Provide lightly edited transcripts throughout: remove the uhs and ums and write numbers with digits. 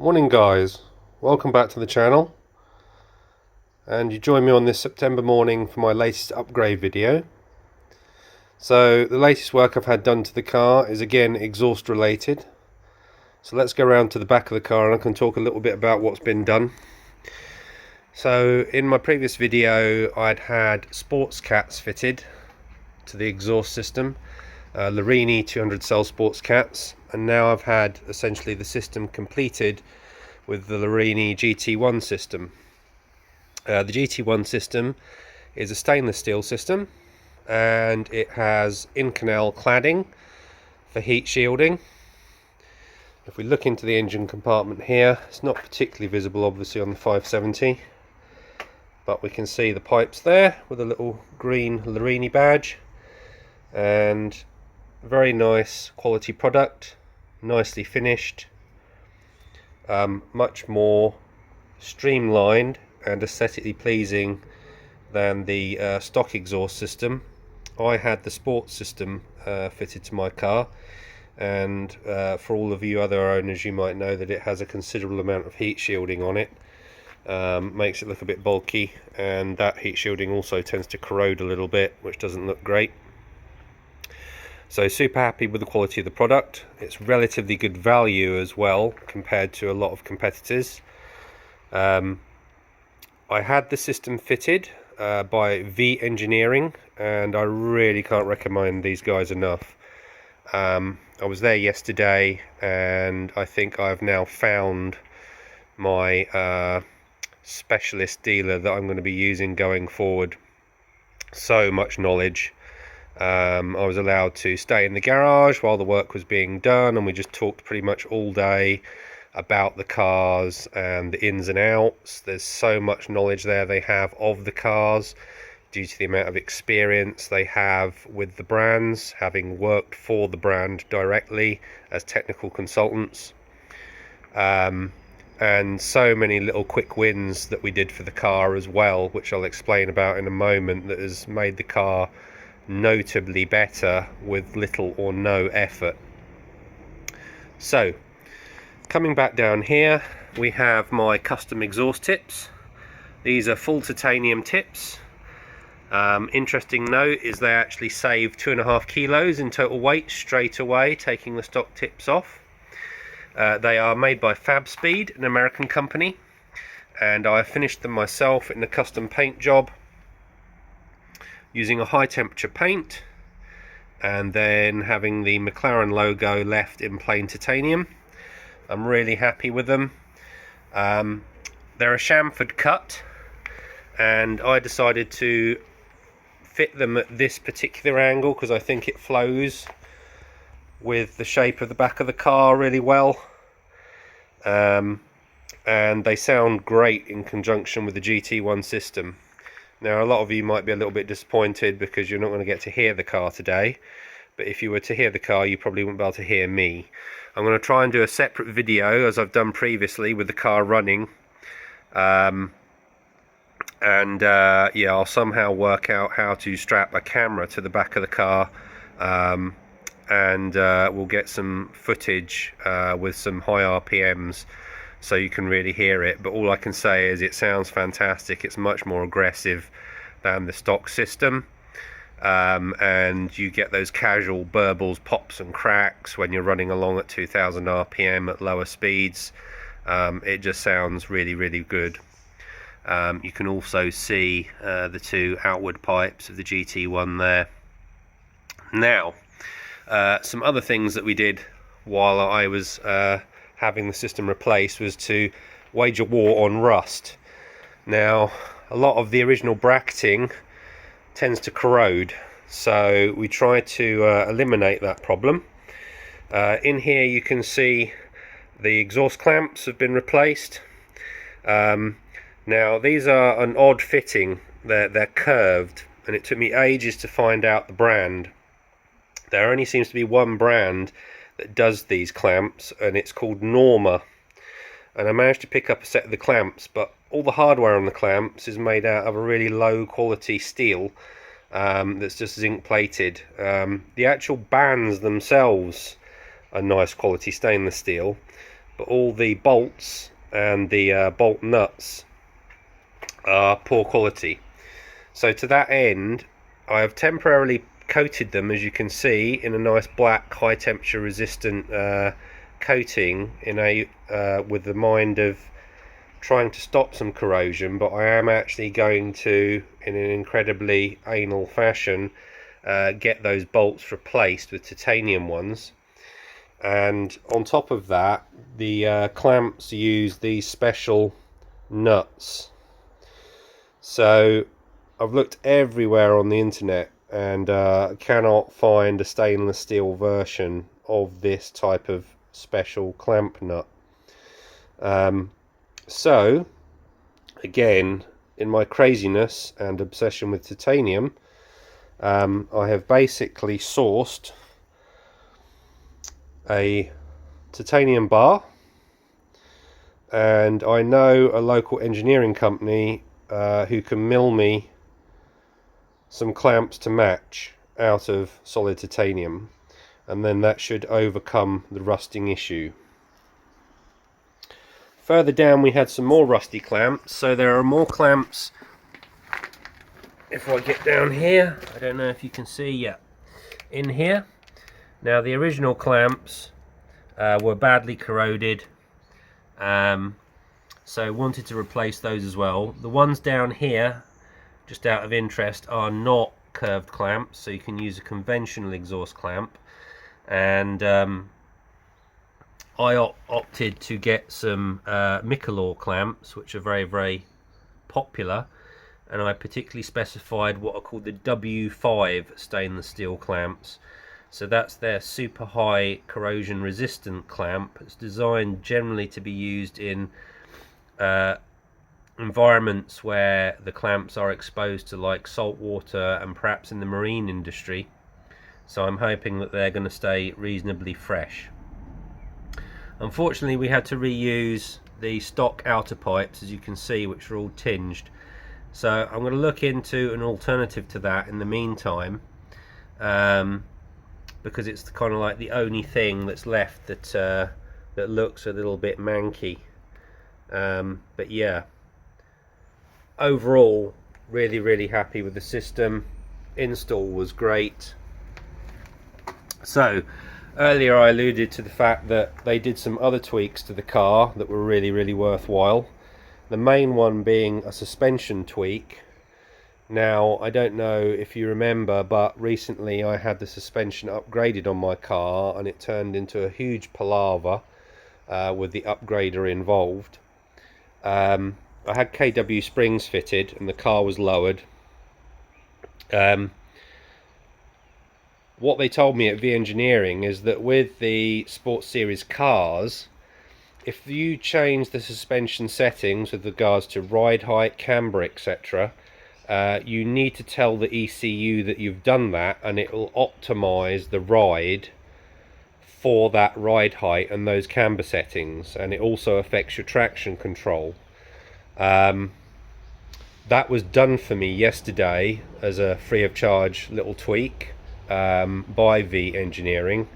Morning guys, welcome back to the channel, and you join me on this September morning for my latest upgrade video. So the latest work I've had done to the car is again exhaust related, so let's go around to the back of the car and I can talk a little bit about what's been done. So in my previous video I'd had sports cats fitted to the exhaust system, Larini 200 cell sports cats, and now I've had essentially the system completed with the Larini GT1 system. The GT1 system is a stainless steel system and it has in-canal cladding for heat shielding. If we look into the engine compartment here, it's not particularly visible obviously on the 570, but we can see the pipes there with a little green Larini badge, and very nice quality product, nicely finished, much more streamlined and aesthetically pleasing than the stock exhaust system. I had the sports system fitted to my car, and for all of you other owners, you might know that it has a considerable amount of heat shielding on it. Makes it look a bit bulky, and that heat shielding also tends to corrode a little bit, which doesn't look great. So super happy with the quality of the product. It's relatively good value as well compared to a lot of competitors. I had the system fitted by V Engineering, and I really can't recommend these guys enough. I was there yesterday and I think I've now found my specialist dealer that I'm going to be using going forward. So much knowledge. I was allowed to stay in the garage while the work was being done, and we just talked pretty much all day about the cars and the ins and outs. There's so much knowledge there they have of the cars due to the amount of experience they have with the brands, having worked for the brand directly as technical consultants. And so many little quick wins that we did for the car as well, which I'll explain about in a moment, that has made the car notably better with little or no effort. So coming back down here, we have my custom exhaust tips. These are full titanium tips. Interesting note is they actually save 2.5 kilos in total weight straight away, taking the stock tips off. They are made by Fab Speed, an American company, and I finished them myself in a custom paint job using a high temperature paint, and then having the McLaren logo left in plain titanium. I'm really happy with them. They're a chamfered cut, and I decided to fit them at this particular angle because I think it flows with the shape of the back of the car really well, and they sound great in conjunction with the GT1 system. Now a lot of you might be a little bit disappointed because you're not going to get to hear the car today, but if you were to hear the car you probably wouldn't be able to hear me. I'm going to try and do a separate video as I've done previously with the car running, yeah, I'll somehow work out how to strap a camera to the back of the car, and we'll get some footage with some high RPMs so you can really hear it. But all I can say is it sounds fantastic. It's much more aggressive than the stock system, and you get those casual burbles, pops and cracks when you're running along at 2000 RPM at lower speeds. It just sounds really, really good. You can also see the two outward pipes of the GT1 there. Now, some other things that we did while I was having the system replaced was to wage a war on rust. Now, a lot of the original bracketing tends to corrode, so we try to eliminate that problem. In here you can see the exhaust clamps have been replaced. Now these are an odd fitting. They're curved, and it took me ages to find out the brand. There only seems to be one brand that does these clamps, and it's called Norma, and I managed to pick up a set of the clamps, but all the hardware on the clamps is made out of a really low quality steel that's just zinc plated. The actual bands themselves are nice quality stainless steel, but all the bolts and the bolt nuts are poor quality. So to that end, I have temporarily coated them, as you can see, in a nice black high temperature resistant coating with the mind of trying to stop some corrosion, but I am actually going to, in an incredibly anal fashion, get those bolts replaced with titanium ones. And on top of that, the clamps use these special nuts. So I've looked everywhere on the internet and cannot find a stainless steel version of this type of special clamp nut. So again, in my craziness and obsession with titanium, I have basically sourced a titanium bar, and I know a local engineering company who can mill me some clamps to match out of solid titanium, and then that should overcome the rusting issue. Further down we had some more rusty clamps, so there are more clamps. If I get down here, I don't know if you can see yet, in here. Now the original clamps were badly corroded, so wanted to replace those as well. The ones down here, just out of interest, are not curved clamps, so you can use a conventional exhaust clamp, and I opted to get some Michelor clamps, which are very, very popular, and I particularly specified what are called the W5 stainless steel clamps. So that's their super high corrosion resistant clamp. It's designed generally to be used in environments where the clamps are exposed to, like, salt water and perhaps in the marine industry. So I'm hoping that they're going to stay reasonably fresh. Unfortunately, we had to reuse the stock outer pipes, as you can see, which are all tinged. So I'm going to look into an alternative to that in the meantime, because it's kind of like the only thing that's left that looks a little bit manky. But yeah, overall, really happy with the system. Install was great. So earlier I alluded to the fact that they did some other tweaks to the car that were really worthwhile. The main one being a suspension tweak. Now, I don't know if you remember, but recently I had the suspension upgraded on my car, and it turned into a huge palaver with the upgrader involved. I had KW springs fitted and the car was lowered. What they told me at V Engineering is that with the Sports Series cars, if you change the suspension settings with regards to ride height, camber, etc., you need to tell the ECU that you've done that, and it will optimize the ride for that ride height and those camber settings, and it also affects your traction control. That was done for me yesterday as a free of charge little tweak by V Engineering,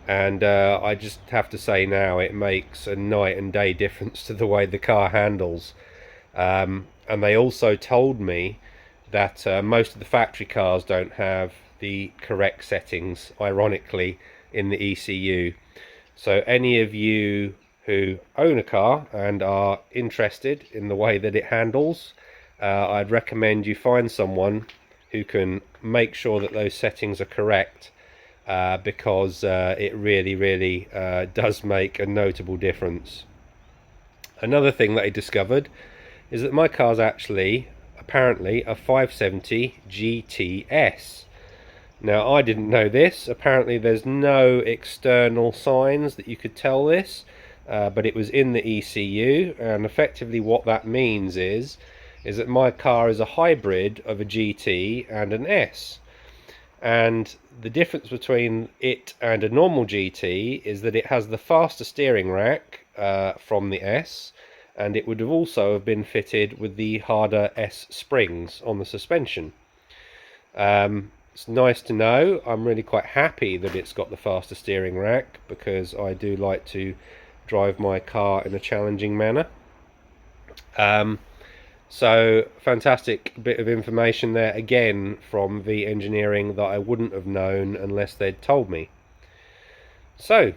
and I just have to say now it makes a night and day difference to the way the car handles. And they also told me that most of the factory cars don't have the correct settings, ironically, in the ECU. So any of you who own a car and are interested in the way that it handles, I'd recommend you find someone who can make sure that those settings are correct, because it really does make a notable difference. Another thing that I discovered is that my car's actually apparently a 570 GTS. Now, I didn't know this. Apparently there's no external signs that you could tell this, but it was in the ECU, and effectively what that means is that my car is a hybrid of a GT and an S. And the difference between it and a normal GT is that it has the faster steering rack from the S, and it would have also have been fitted with the harder S springs on the suspension. It's nice to know. I'm really quite happy that it's got the faster steering rack, because I do like to drive my car in a challenging manner. So fantastic bit of information there again from V Engineering that I wouldn't have known unless they'd told me. So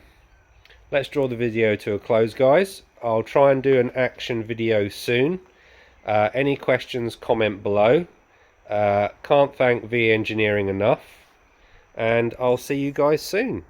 let's draw the video to a close, guys. I'll try and do an action video soon. Any questions, comment below. Can't thank V Engineering enough, and I'll see you guys soon.